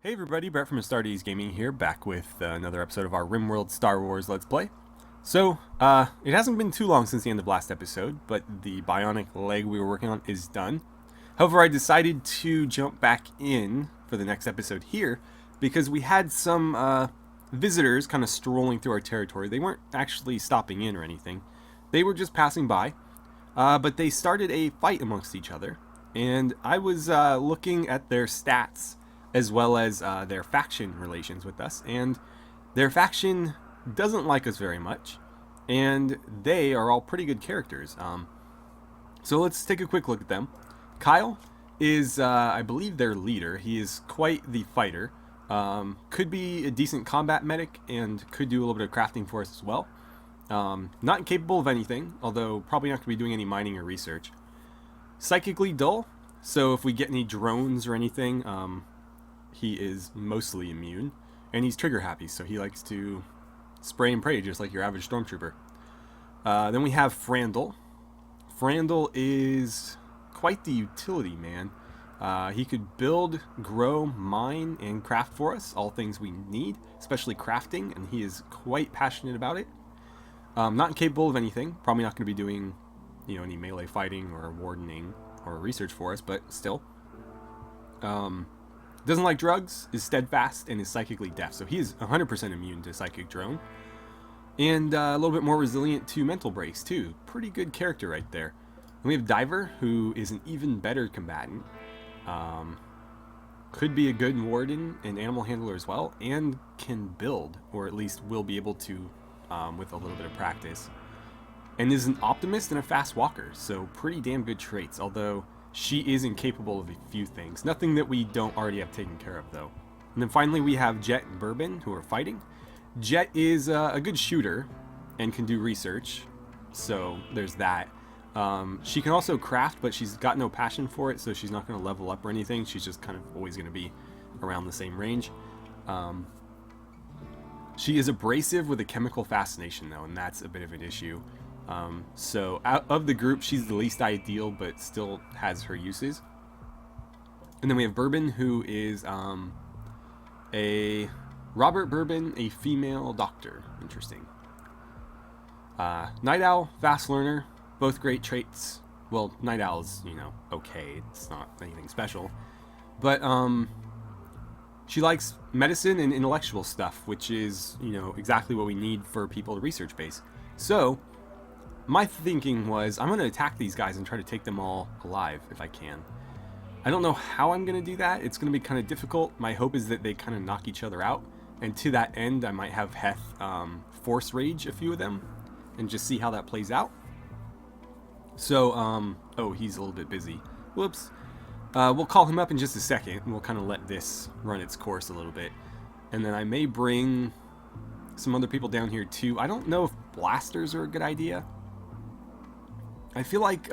Hey everybody, Brett from AstartesGaming here, back with another episode of our RimWorld Star Wars Let's Play. So, it hasn't been too long since the end of last episode, but the bionic leg we were working on is done. However, I decided to jump back in for the next episode here, because we had some visitors kind of strolling through our territory. They weren't actually stopping in or anything. They were just passing by, but they started a fight amongst each other, and I was looking at their stats as well as their faction relations with us, and their faction doesn't like us very much, and they are all pretty good characters. So let's take a quick look at them. Kyle is, I believe, their leader. He is quite the fighter. Could be a decent combat medic, and could do a little bit of crafting for us as well. Not incapable of anything, although probably not going to be doing any mining or research. Psychically dull, so if we get any drones or anything, he is mostly immune, and he's trigger happy, so he likes to spray and pray just like your average stormtrooper. Then we have Frandle. Frandle is quite the utility man. He could build, grow, mine, and craft for us, all things we need, especially crafting, and he is quite passionate about it. Not capable of anything, probably not going to be doing, any melee fighting or wardening or research for us, but still. Doesn't like drugs, is steadfast, and is psychically deaf. So he is 100% immune to psychic drone. And a little bit more resilient to mental breaks, too. Pretty good character right there. And we have Diver, who is an even better combatant. Could be a good warden and animal handler as well, and can build, or at least will be able to with a little bit of practice. And is an optimist and a fast walker, so pretty damn good traits, although she is incapable of a few things. Nothing that we don't already have taken care of, though. And then finally we have Jet and Bourbon, who are fighting. Jet is a good shooter and can do research, so there's that. She can also craft, but she's got no passion for it, so she's not going to level up or anything. She's just kind of always going to be around the same range. She is abrasive with a chemical fascination, though, and that's a bit of an issue. So out of the group, she's the least ideal, but still has her uses. And then we have Bourbon, who is a Robert Bourbon, a female doctor. Interesting. Night Owl, fast learner, both great traits. Well, Night Owl's, okay. It's not anything special. But she likes medicine and intellectual stuff, which is, exactly what we need for people to research base. So my thinking was, I'm going to attack these guys and try to take them all alive if I can. I don't know how I'm going to do that. It's going to be kind of difficult. My hope is that they kind of knock each other out. And to that end, I might have Heth force rage a few of them and just see how that plays out. So, oh, he's a little bit busy. Whoops. We'll call him up in just a second, and we'll kind of let this run its course a little bit. And then I may bring some other people down here too. I don't know if blasters are a good idea. I feel like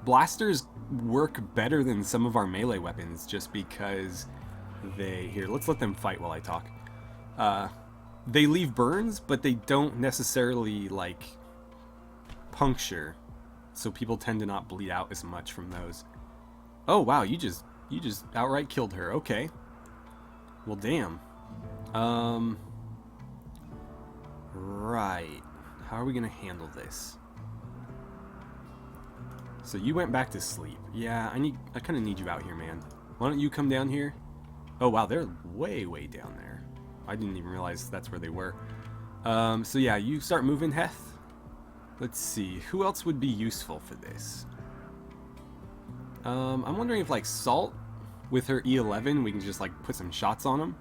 blasters work better than some of our melee weapons just because here, let's let them fight while I talk. They leave burns, but they don't necessarily puncture, so people tend to not bleed out as much from those. Oh wow, you just outright killed her. Okay. Well, damn. Right. How are we gonna handle this? So you went back to sleep. Yeah, I kind of need you out here, man. Why don't you come down here? Oh wow, they're way down there. I didn't even realize that's where they were. So yeah, you start moving, Heth. Let's see, who else would be useful for this? I'm wondering if Salt with her E11, we can just put some shots on him.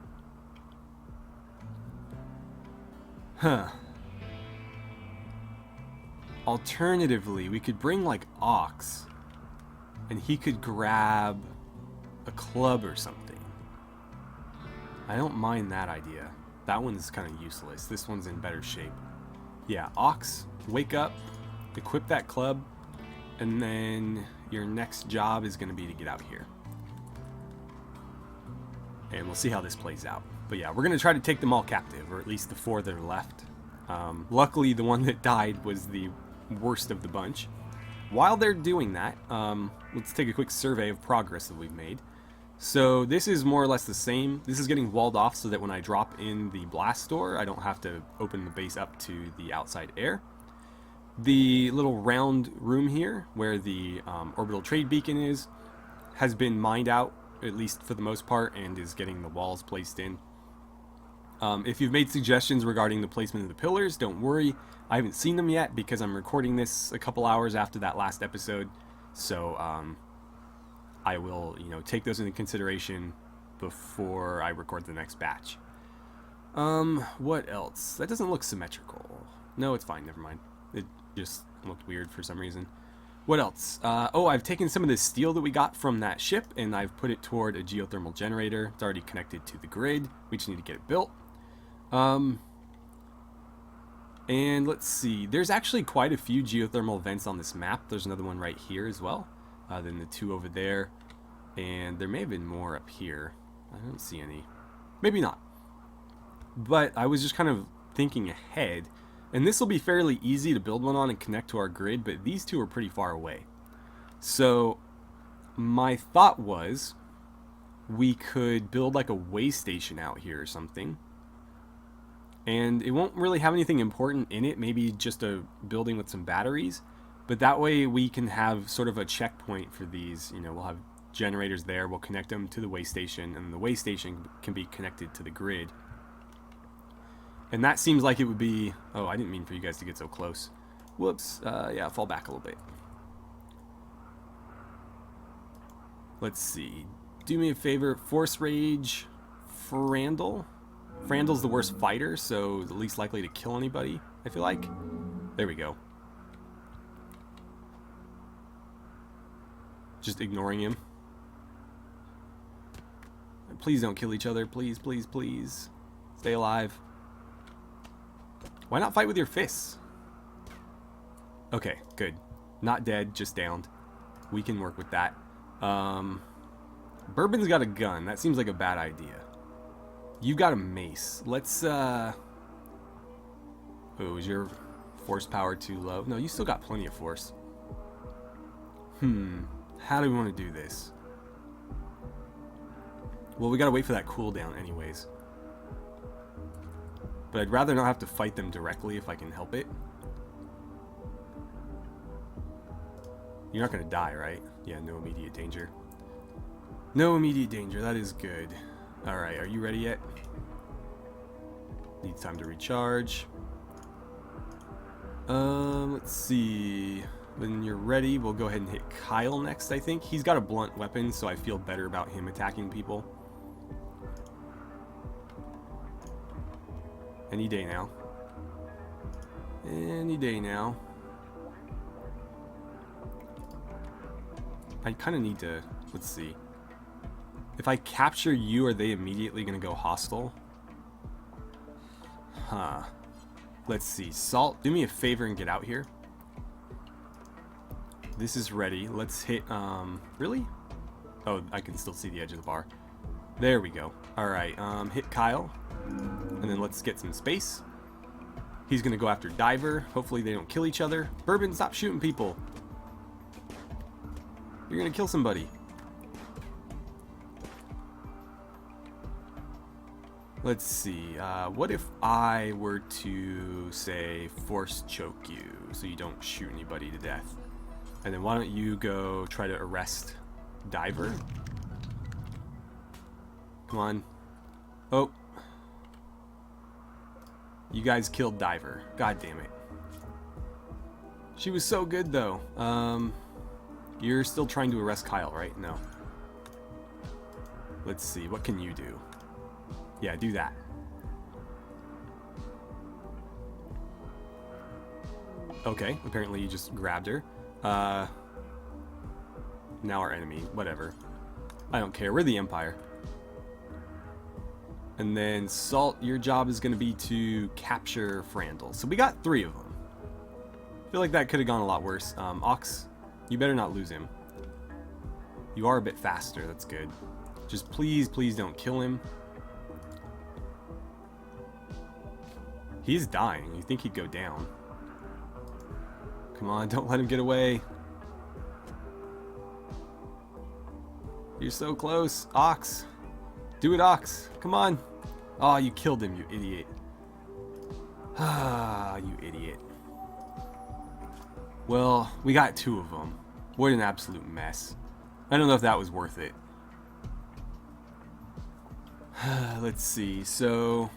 Huh. Alternatively, we could bring Ox, and he could grab a club or something. I don't mind that idea. That one's kind of useless. This one's in better shape. Yeah, Ox, wake up, equip that club, and then your next job is going to be to get out here. And we'll see how this plays out. But yeah, we're going to try to take them all captive, or at least the 4 that are left. Luckily, the one that died was the worst of the bunch. While they're doing that, let's take a quick survey of progress that we've made. So this is more or less the same. This is getting walled off so that when I drop in the blast door, I don't have to open the base up to the outside air. The little round room here, where the orbital trade beacon is, has been mined out, at least for the most part, and is getting the walls placed in. If you've made suggestions regarding the placement of the pillars, don't worry. I haven't seen them yet because I'm recording this a couple hours after that last episode. So I will, take those into consideration before I record the next batch. What else? That doesn't look symmetrical. No, it's fine. Never mind. It just looked weird for some reason. What else? I've taken some of the steel that we got from that ship and I've put it toward a geothermal generator. It's already connected to the grid. We just need to get it built. And let's see. There's actually quite a few geothermal vents on this map. There's another one right here as well. Then the two over there. And there may have been more up here. I don't see any. Maybe not. But I was just kind of thinking ahead. And this will be fairly easy to build one on and connect to our grid, but these two are pretty far away. So my thought was we could build like a way station out here or something. And it won't really have anything important in it, maybe just a building with some batteries. But that way we can have sort of a checkpoint for these. We'll have generators there, we'll connect them to the way station, and the way station can be connected to the grid. And that seems like it would be... Oh, I didn't mean for you guys to get so close. Whoops. Yeah, fall back a little bit. Let's see. Do me a favor. Force Rage Frandle. Frandle's the worst fighter, so the least likely to kill anybody, I feel like. There we go. Just ignoring him. Please don't kill each other. Please, please, please. Stay alive. Why not fight with your fists? Okay, good. Not dead, just downed. We can work with that. Bourbon's got a gun. That seems like a bad idea. You got a mace. Let's, Oh, is your force power too low? No, you still got plenty of force. How do we want to do this? Well, we gotta wait for that cooldown anyways. But I'd rather not have to fight them directly if I can help it. You're not gonna die, right? Yeah, no immediate danger. No immediate danger, that is good. Alright, are you ready yet? Needs time to recharge. Let's see. When you're ready, we'll go ahead and hit Kyle next, I think. He's got a blunt weapon, so I feel better about him attacking people. Any day now. Any day now. I kind of need to... Let's see. If I capture you, are they immediately going to go hostile? Huh. Let's see. Salt, do me a favor and get out here. This is ready. Let's hit... Really? Oh, I can still see the edge of the bar. There we go. Alright, hit Kyle. And then let's get some space. He's going to go after Diver. Hopefully they don't kill each other. Bourbon, stop shooting people. You're going to kill somebody. Let's see. What if I were to, say, force choke you so you don't shoot anybody to death? And then why don't you go try to arrest Diver? Come on. Oh. You guys killed Diver. God damn it. She was so good, though. You're still trying to arrest Kyle, right? No. Let's see. What can you do? Yeah, do that. Okay. Apparently you just grabbed her. Now our enemy. Whatever. I don't care. We're the Empire. And then Salt, your job is going to be to capture Frandle. So we got 3 of them. I feel like that could have gone a lot worse. Ox, you better not lose him. You are a bit faster. That's good. Just please, please don't kill him. He's dying. You think he'd go down. Come on, don't let him get away. You're so close. Ox. Do it, Ox. Come on. Oh, you killed him, you idiot. Ah, you idiot. Well, we got 2 of them. What an absolute mess. I don't know if that was worth it. Let's see. So,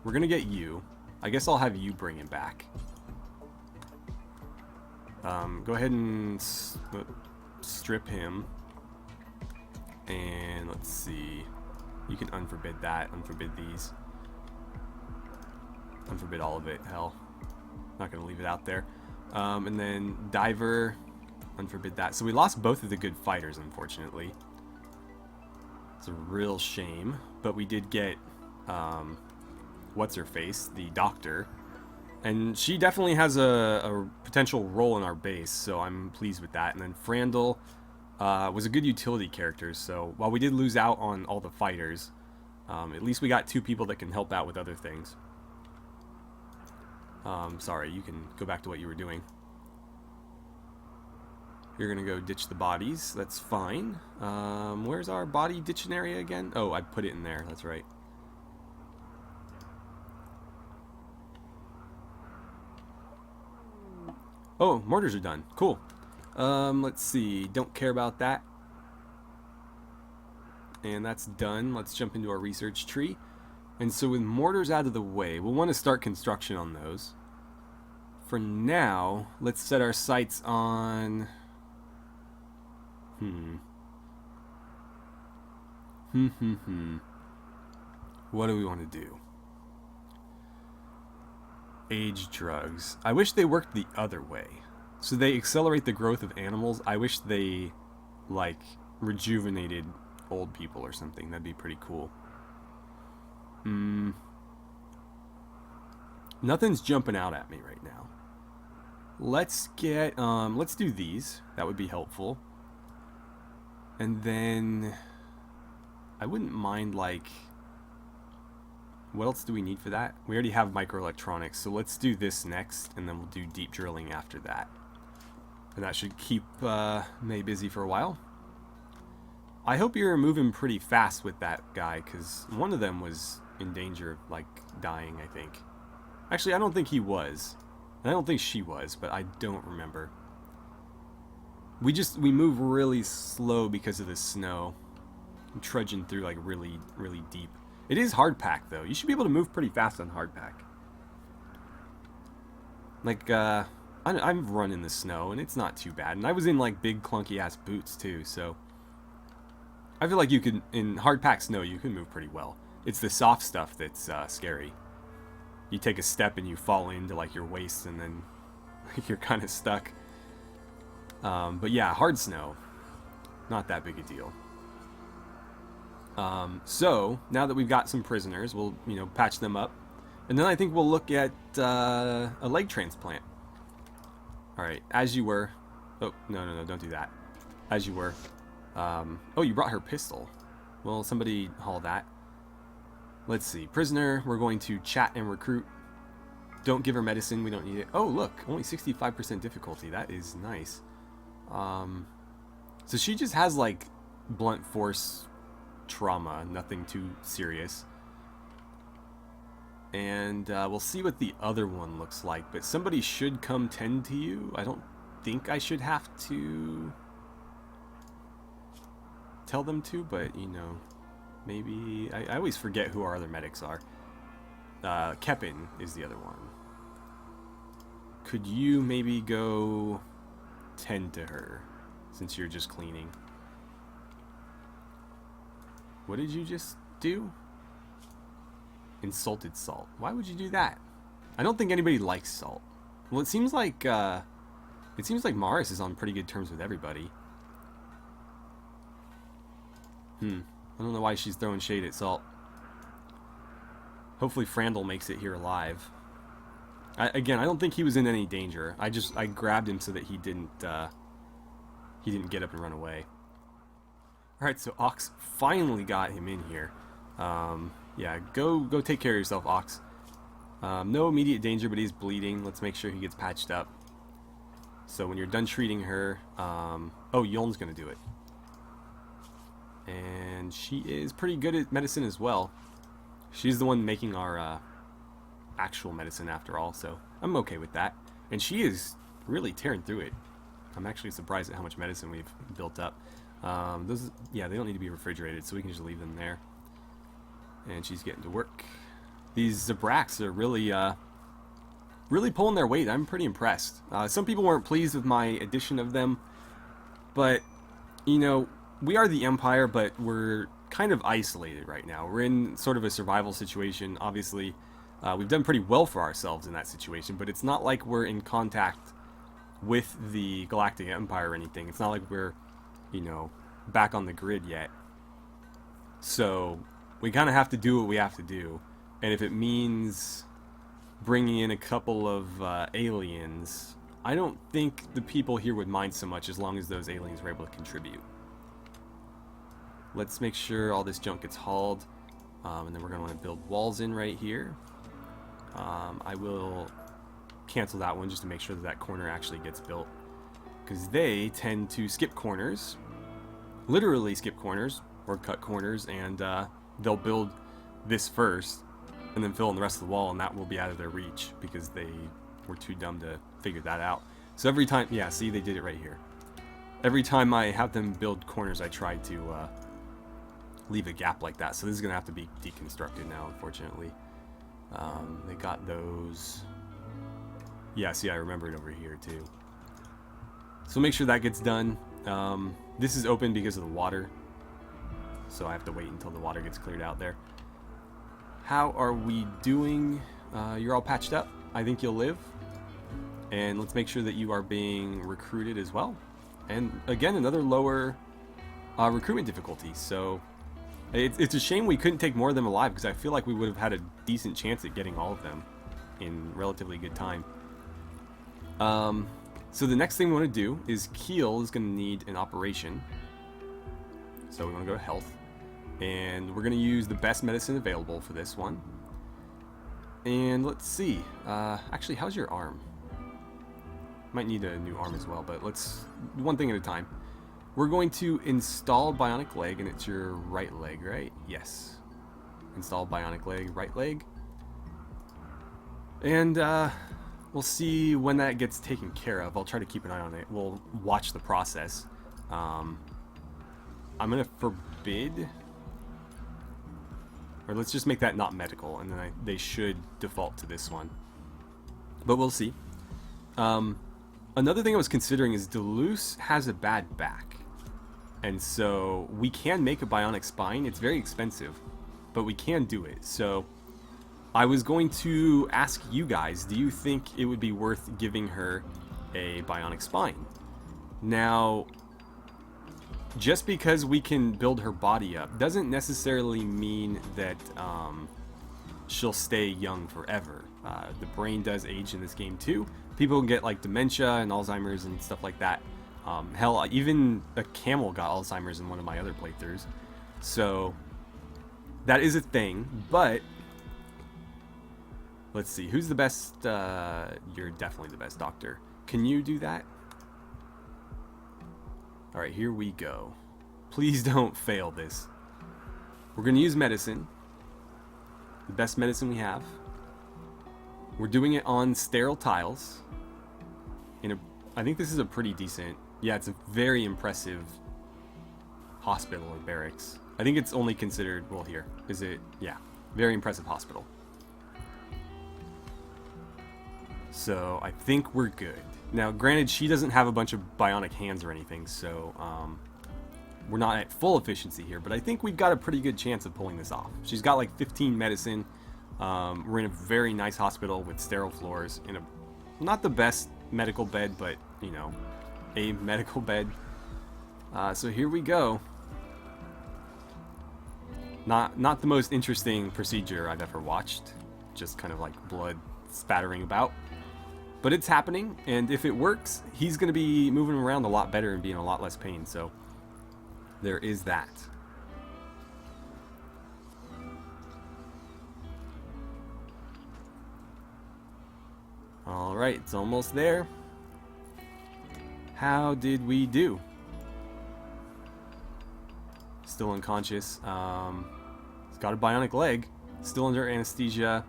we're going to get you. I guess I'll have you bring him back. Go ahead and strip him. And let's see. You can unforbid that. Unforbid these. Unforbid all of it. Hell. Not going to leave it out there. And then Diver. Unforbid that. So we lost both of the good fighters, unfortunately. It's a real shame. But we did get... what's-her-face? The Doctor. And she definitely has a potential role in our base, so I'm pleased with that. And then Frandl was a good utility character, so while we did lose out on all the fighters, at least we got 2 people that can help out with other things. Sorry, you can go back to what you were doing. You're gonna go ditch the bodies, that's fine. Where's our body ditching area again? Oh, I put it in there, that's right. Oh, mortars are done. Cool. Let's see. Don't care about that. And that's done. Let's jump into our research tree. And so with mortars out of the way, we'll want to start construction on those. For now, let's set our sights on... What do we want to do? Age drugs. I wish they worked the other way. So they accelerate the growth of animals. I wish they, like, rejuvenated old people or something. That'd be pretty cool. Nothing's jumping out at me right now. Let's get, let's do these. That would be helpful. And then I wouldn't mind, like, what else do we need for that? We already have microelectronics, so let's do this next, and then we'll do deep drilling after that. And that should keep May busy for a while. I hope you're moving pretty fast with that guy, because one of them was in danger of, like, dying, I think. Actually, I don't think he was. And I don't think she was, but I don't remember. We move really slow because of the snow. I'm trudging through, like, really, really deep. It is hardpack, though. You should be able to move pretty fast on hardpack. Like, I'm running the snow, and it's not too bad. And I was in, like, big, clunky-ass boots, too, so... I feel like you could, in hardpack snow, you can move pretty well. It's the soft stuff that's scary. You take a step and you fall into, like, your waist, and then you're kind of stuck. But yeah, hard snow, not that big a deal. So, now that we've got some prisoners, we'll, you know, patch them up. And then I think we'll look at a leg transplant. Alright, as you were... Oh, no, don't do that. As you were. Oh, you brought her pistol. Well, somebody haul that. Let's see. Prisoner, we're going to chat and recruit. Don't give her medicine, we don't need it. Oh, look, only 65% difficulty. That is nice. So she just has, like, blunt force trauma, nothing too serious. And we'll see what the other one looks like, but somebody should come tend to you. I don't think I should have to tell them to, but, you know, maybe... I always forget who our other medics are. Kepin is the other one. Could you maybe go tend to her, since you're just cleaning? What did you just do? Insulted Salt. Why would you do that? I don't think anybody likes Salt. Well, it seems like Morris is on pretty good terms with everybody. I don't know why she's throwing shade at Salt. Hopefully Frandl makes it here alive. Again, I don't think he was in any danger. I grabbed him so that he didn't get up and run away. Alright, so Ox finally got him in here. Yeah, go take care of yourself, Ox. No immediate danger, but he's bleeding. Let's make sure he gets patched up. So when you're done treating her... oh, Yoln's gonna do it. And she is pretty good at medicine as well. She's the one making our actual medicine after all, so I'm okay with that. And she is really tearing through it. I'm actually surprised at how much medicine we've built up. Those, yeah, they don't need to be refrigerated, so we can just leave them there. And she's getting to work. These Zabraks are really, really pulling their weight. I'm pretty impressed. Some people weren't pleased with my addition of them, but, you know, we are the Empire, but we're kind of isolated right now. We're in sort of a survival situation. Obviously, we've done pretty well for ourselves in that situation, but it's not like we're in contact with the Galactic Empire or anything. It's not like we're, you know, back on the grid yet. So we kind of have to do what we have to do. And if it means bringing in a couple of aliens, I don't think the people here would mind so much as long as those aliens were able to contribute. Let's make sure all this junk gets hauled. And then we're going to want to build walls in right here. I will cancel that one just to make sure that that corner actually gets built. Because they tend to skip corners. Literally skip corners. Or cut corners. And they'll build this first. And then fill in the rest of the wall. And that will be out of their reach. Because they were too dumb to figure that out. So every time... Yeah, see, they did it right here. Every time I have them build corners, I try to leave a gap like that. So this is going to have to be deconstructed now, unfortunately. They got those... Yeah, see, I remember it over here, too. So make sure that gets done. This is open because of the water. So I have to wait until the water gets cleared out there. How are we doing? You're all patched up. I think you'll live. And let's make sure that you are being recruited as well. And again, another lower recruitment difficulty. So it's a shame we couldn't take more of them alive, because I feel like we would have had a decent chance at getting all of them in relatively good time. So the next thing we want to do is Keel is going to need an operation. So we want to go to health. And we're going to use the best medicine available for this one. And let's see. Actually, how's your arm? Might need a new arm as well, but let's one thing at a time. We're going to install bionic leg, and it's your right leg, right? Yes. Install bionic leg, right leg. And we'll see when that gets taken care of. I'll try to keep an eye on it. We'll watch the process. I'm going to forbid... Or let's just make that not medical, and then they should default to this one. But we'll see. Another thing I was considering is Deleuze has a bad back. And so we can make a bionic spine. It's very expensive, but we can do it. So I was going to ask you guys, do you think it would be worth giving her a bionic spine? Now, just because we can build her body up doesn't necessarily mean that she'll stay young forever. The brain does age in this game too. People can get like dementia and Alzheimer's and stuff like that. Hell, even a camel got Alzheimer's in one of my other playthroughs. So that is a thing, but let's see. Who's the best? You're definitely the best doctor. Can you do that? Alright, here we go. Please don't fail this. We're going to use medicine. The best medicine we have. We're doing it on sterile tiles. I think this is a pretty decent... Yeah, it's a very impressive hospital or barracks. I think it's only considered... Well, here. Is it... Yeah. Very impressive hospital. So, I think we're good. Now, granted, she doesn't have a bunch of bionic hands or anything, so we're not at full efficiency here, but I think we've got a pretty good chance of pulling this off. She's got like 15 medicine. We're in a very nice hospital with sterile floors, in a not the best medical bed, but, you know, a medical bed. So here we go. Not the most interesting procedure I've ever watched. Just kind of like blood spattering about. But it's happening, and if it works, he's going to be moving around a lot better and be in a lot less pain, so there is that. Alright, it's almost there. How did we do? still unconscious. He's got a bionic leg, still under anesthesia,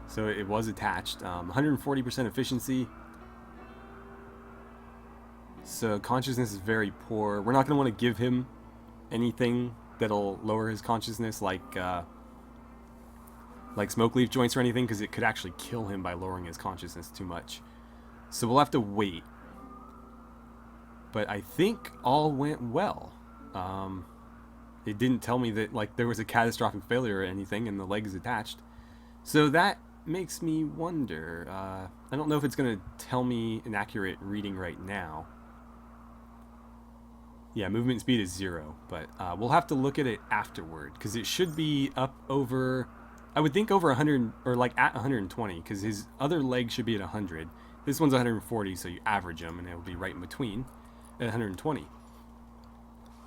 so it was attached. 140% efficiency. So consciousness is very poor. We're not going to want to give him anything that'll lower his consciousness, like smoke leaf joints or anything, because it could actually kill him by lowering his consciousness too much. So we'll have to wait. But I think all went well. It didn't tell me that like there was a catastrophic failure or anything, and the leg is attached. So that makes me wonder. I don't know if it's going to tell me an accurate reading right now. Yeah, movement speed is 0, but we'll have to look at it afterward, because it should be up over, I would think over 100, or like at 120, because his other leg should be at 100. This one's 140, so you average them, and it'll be right in between at 120.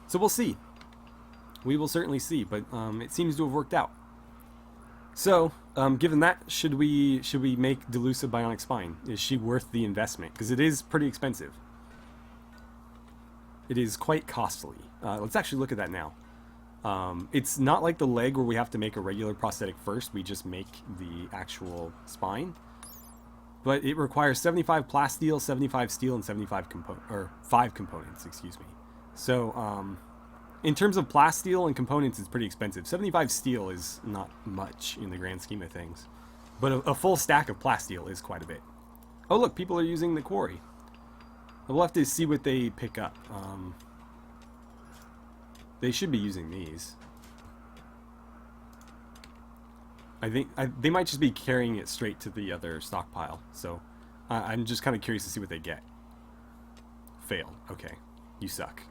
So we'll see. We will certainly see, but it seems to have worked out. So, given that, should we make Delusa bionic spine? Is she worth the investment? Because it is pretty expensive. It is quite costly. Let's actually look at that now. It's not like the leg where we have to make a regular prosthetic first. We just make the actual spine. But it requires 75 plasteel, 75 steel, and 75 5 components, excuse me. So, in terms of plasteel and components, it's pretty expensive. 75 steel is not much in the grand scheme of things. But a full stack of plasteel is quite a bit. Oh look, people are using the quarry. We'll have to see what they pick up. They should be using these. I think they might just be carrying it straight to the other stockpile. So I'm just kind of curious to see what they get. Failed. Okay. You suck.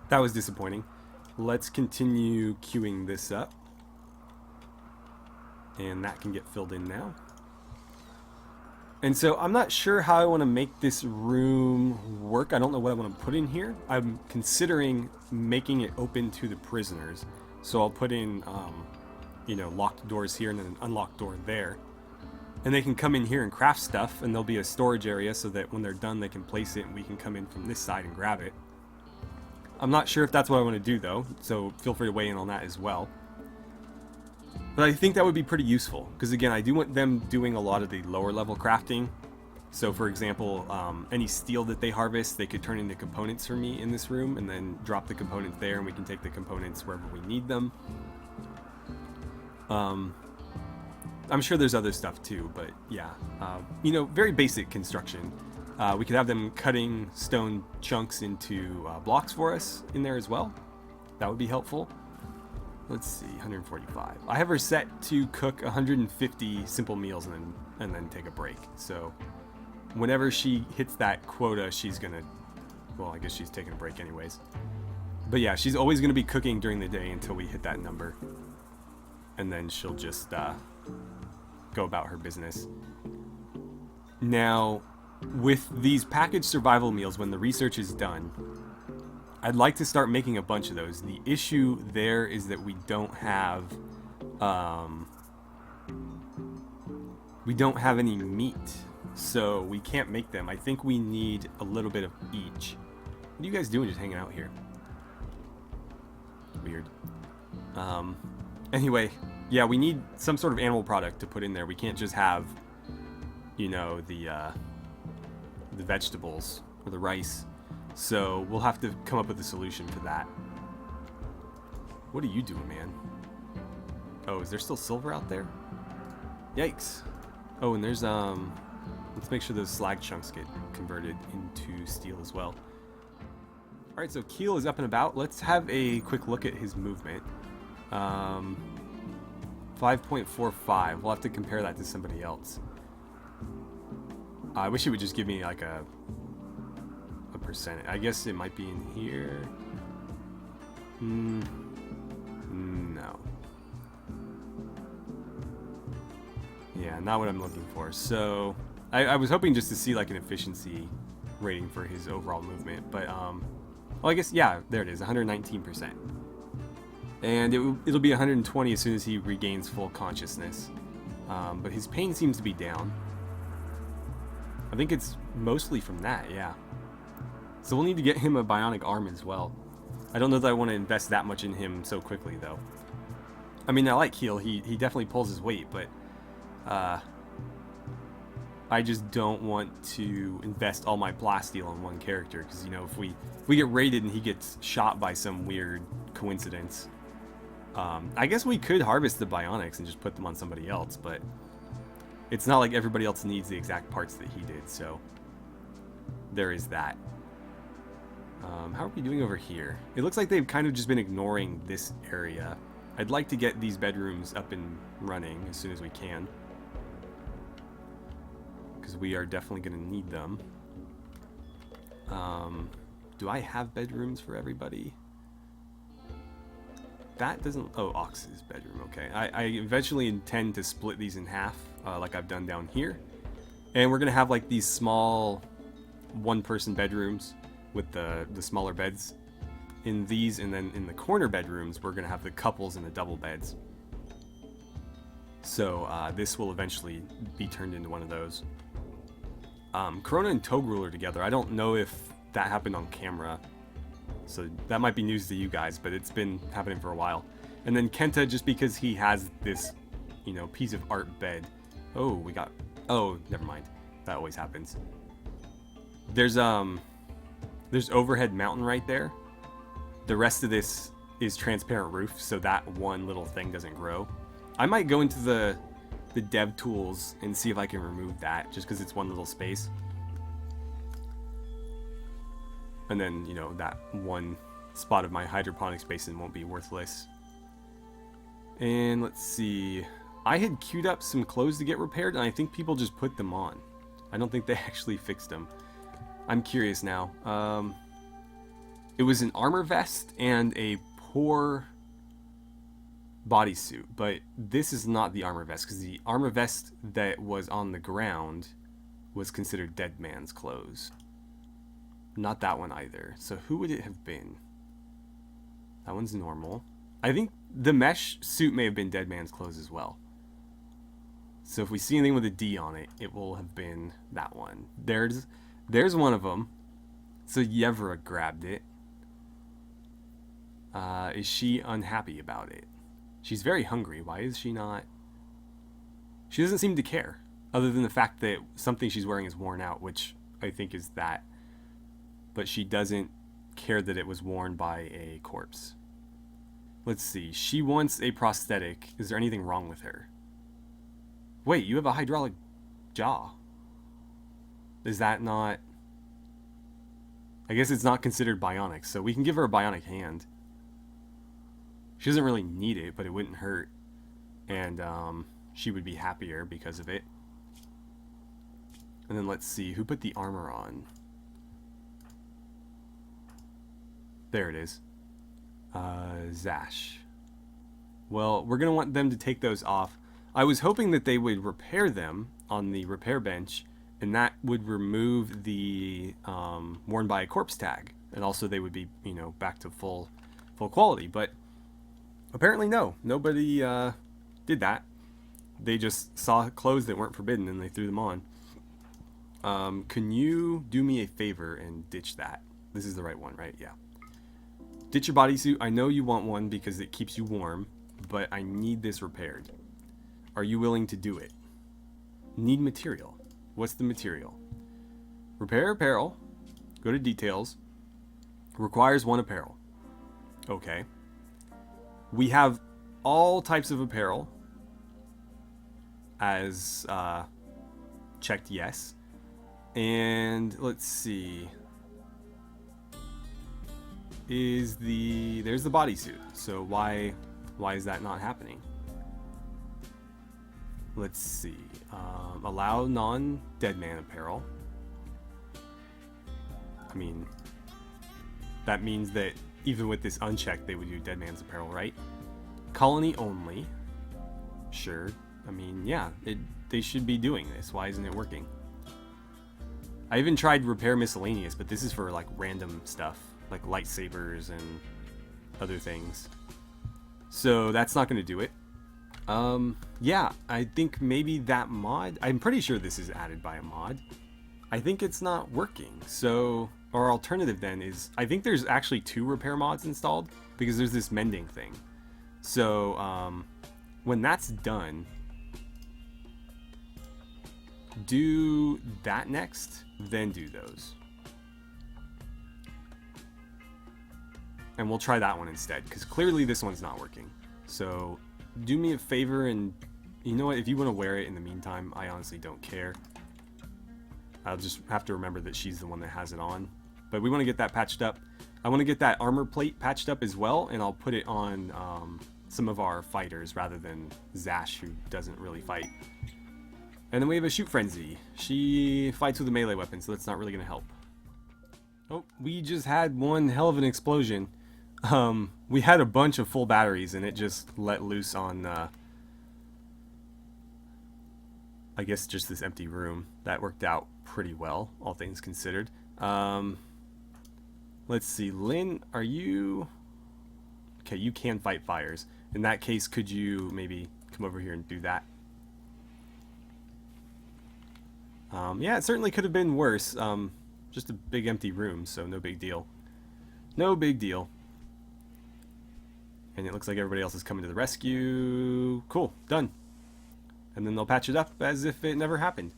That was disappointing. Let's continue queuing this up. And that can get filled in now. And so I'm not sure how I want to make this room work. I don't know what I want to put in here. I'm considering making it open to the prisoners. So I'll put in, you know, locked doors here and then an unlocked door there. And they can come in here and craft stuff, and there'll be a storage area so that when they're done they can place it and we can come in from this side and grab it. I'm not sure if that's what I want to do though, so feel free to weigh in on that as well. But I think that would be pretty useful, because again, I do want them doing a lot of the lower level crafting. So for example, any steel that they harvest, they could turn into components for me in this room, and then drop the components there, and we can take the components wherever we need them. I'm sure there's other stuff too, but yeah, you know, very basic construction. We could have them cutting stone chunks into blocks for us in there as well. That would be helpful. Let's see, 145. I have her set to cook 150 simple meals and then take a break. So whenever she hits that quota, she's gonna, well, I guess she's taking a break anyways. But yeah, she's always gonna be cooking during the day until we hit that number. And then she'll just go about her business. Now, with these packaged survival meals, when the research is done, I'd like to start making a bunch of those. The issue there is that we don't have any meat, so we can't make them. I think we need a little bit of each. What are you guys doing just hanging out here? Weird. Anyway, yeah, we need some sort of animal product to put in there. We can't just have, you know, the vegetables or the rice. So we'll have to come up with a solution for that. What are you doing, man? Oh, is there still silver out there? Yikes. Oh, and there's, let's make sure those slag chunks get converted into steel as well. Alright, so Keel is up and about. Let's have a quick look at his movement. 5.45. We'll have to compare that to somebody else. I wish it would just give me like a percentage. I guess it might be in here. No. Yeah, not what I'm looking for. So I was hoping just to see like an efficiency rating for his overall movement, but well, I guess, yeah, there it is, 119%. And it'll be 120 as soon as he regains full consciousness. But his pain seems to be down. I think it's mostly from that, yeah. So we'll need to get him a bionic arm as well. I don't know that I want to invest that much in him so quickly, though. I mean, I like Heal. He definitely pulls his weight, but I just don't want to invest all my plasteel on one character, because, you know, if we get raided and he gets shot by some weird coincidence, I guess we could harvest the bionics and just put them on somebody else, but it's not like everybody else needs the exact parts that he did, so there is that. How are we doing over here? It looks like they've kind of just been ignoring this area. I'd like to get these bedrooms up and running as soon as we can, because we are definitely going to need them. Do I have bedrooms for everybody? That doesn't... Oh, Ox's bedroom, okay. I eventually intend to split these in half, like I've done down here. And we're going to have like these small one-person bedrooms with the smaller beds in these, and then in the corner bedrooms we're going to have the couples and the double beds. So this will eventually be turned into one of those. Corona and Toghrul are together. I don't know if that happened on camera, so that might be news to you guys, but it's been happening for a while. And then Kenta, just because he has this, you know, piece of art bed. Oh, we got... Oh, never mind. That always happens. There's overhead mountain right there. The rest of this is transparent roof, so that one little thing doesn't grow. I might go into the dev tools and see if I can remove that, just because it's one little space. And then, you know, that one spot of my hydroponics basin won't be worthless. And let's see. I had queued up some clothes to get repaired, and I think people just put them on. I don't think they actually fixed them. I'm curious now. It was an armor vest and a poor bodysuit, but this is not the armor vest, because the armor vest that was on the ground was considered dead man's clothes. Not that one either. So who would it have been? That one's normal. I think the mesh suit may have been dead man's clothes as well. So if we see anything with a D on it, it will have been that one. There's one of them. So Yevra grabbed it. Is she unhappy about it? She's very hungry. Why is she not? She doesn't seem to care, other than the fact that something she's wearing is worn out, which I think is that. But she doesn't care that it was worn by a corpse. Let's see. She wants a prosthetic. Is there anything wrong with her? Wait, you have a hydraulic jaw. Is that not... I guess it's not considered bionic, so we can give her a bionic hand. She doesn't really need it, but it wouldn't hurt. And she would be happier because of it. And then let's see, who put the armor on? There it is. Zash. Well, we're going to want them to take those off. I was hoping that they would repair them on the repair bench, and that would remove the worn by a corpse tag. And also they would be, you know, back to full quality. But apparently no. Nobody did that. They just saw clothes that weren't forbidden and they threw them on. Can you do me a favor and ditch that? This is the right one, right? Yeah. Ditch your bodysuit. I know you want one because it keeps you warm, but I need this repaired. Are you willing to do it? Need material. What's the material? Repair apparel. Go to details. Requires 1 apparel. Okay. We have all types of apparel as checked yes. And let's see. There's the bodysuit. So why is that not happening? Let's see. Allow non-dead man apparel. I mean, that means that even with this unchecked, they would do dead man's apparel, right? Colony only. Sure. I mean, yeah, they should be doing this. Why isn't it working? I even tried repair miscellaneous, but this is for like random stuff, like lightsabers and other things. So that's not going to do it. Yeah, I think maybe that mod, I'm pretty sure this is added by a mod. I think it's not working. So our alternative then is, I think there's actually 2 repair mods installed because there's this mending thing. So when that's done, do that next, then do those. And we'll try that one instead, because clearly this one's not working. So do me a favor, and you know what, if you want to wear it in the meantime, I honestly don't care. I'll just have to remember that she's the one that has it on. But we want to get that patched up. I want to get that armor plate patched up as well, and I'll put it on some of our fighters rather than Zash, who doesn't really fight. And then we have a Shoot Frenzy. She fights with a melee weapon, so that's not really going to help. Oh, we just had one hell of an explosion. We had a bunch of full batteries, and it just let loose on, I guess, just this empty room. That worked out pretty well, all things considered. Let's see, Lynn, are you... Okay, you can fight fires. In that case, could you maybe come over here and do that? Yeah, it certainly could have been worse. Just a big empty room, so no big deal. No big deal. And it looks like everybody else is coming to the rescue. Cool, done. And then they'll patch it up as if it never happened.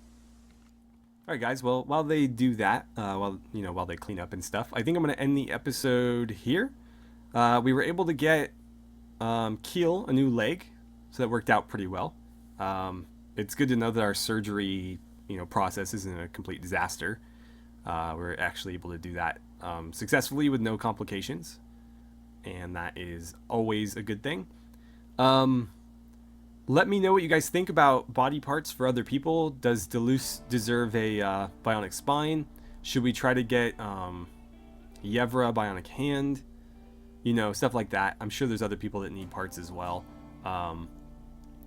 Alright guys, well, while they do that, while they clean up and stuff, I think I'm going to end the episode here. We were able to get Keel a new leg, so that worked out pretty well. It's good to know that our surgery, process isn't a complete disaster. We're actually able to do that successfully with no complications, and that is always a good thing. Let me know what you guys think about body parts for other people. Does Deleuze deserve a bionic spine? Should we try to get Yevra a bionic hand? Stuff like that. I'm sure there's other people that need parts as well.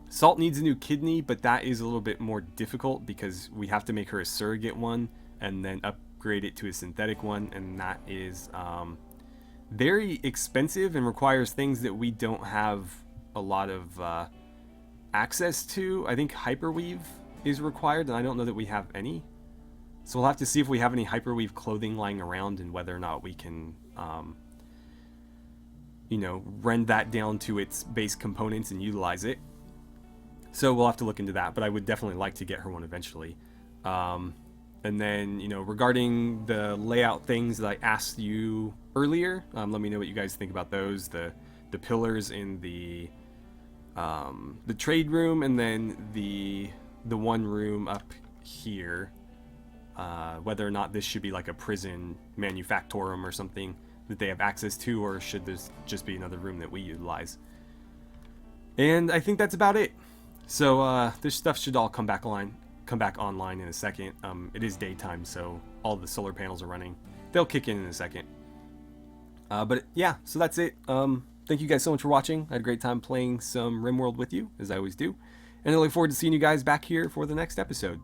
Salt needs a new kidney, but that is a little bit more difficult because we have to make her a surrogate one and then upgrade it to a synthetic one, and that is very expensive and requires things that we don't have a lot of access to. I think hyperweave is required, and I don't know that we have any. So we'll have to see if we have any hyperweave clothing lying around and whether or not we can, rend that down to its base components and utilize it. So we'll have to look into that, but I would definitely like to get her one eventually. And then, regarding the layout things that I asked you earlier, let me know what you guys think about those. The pillars in the trade room, and then the one room up here. Whether or not this should be like a prison manufactorum or something that they have access to, or should this just be another room that we utilize. And I think that's about it. So this stuff should all come back online in a second. It is daytime, so all the solar panels are running. They'll kick in a second. But yeah, so that's it. Thank you guys so much for watching. I had a great time playing some RimWorld with you, as I always do. And I look forward to seeing you guys back here for the next episode.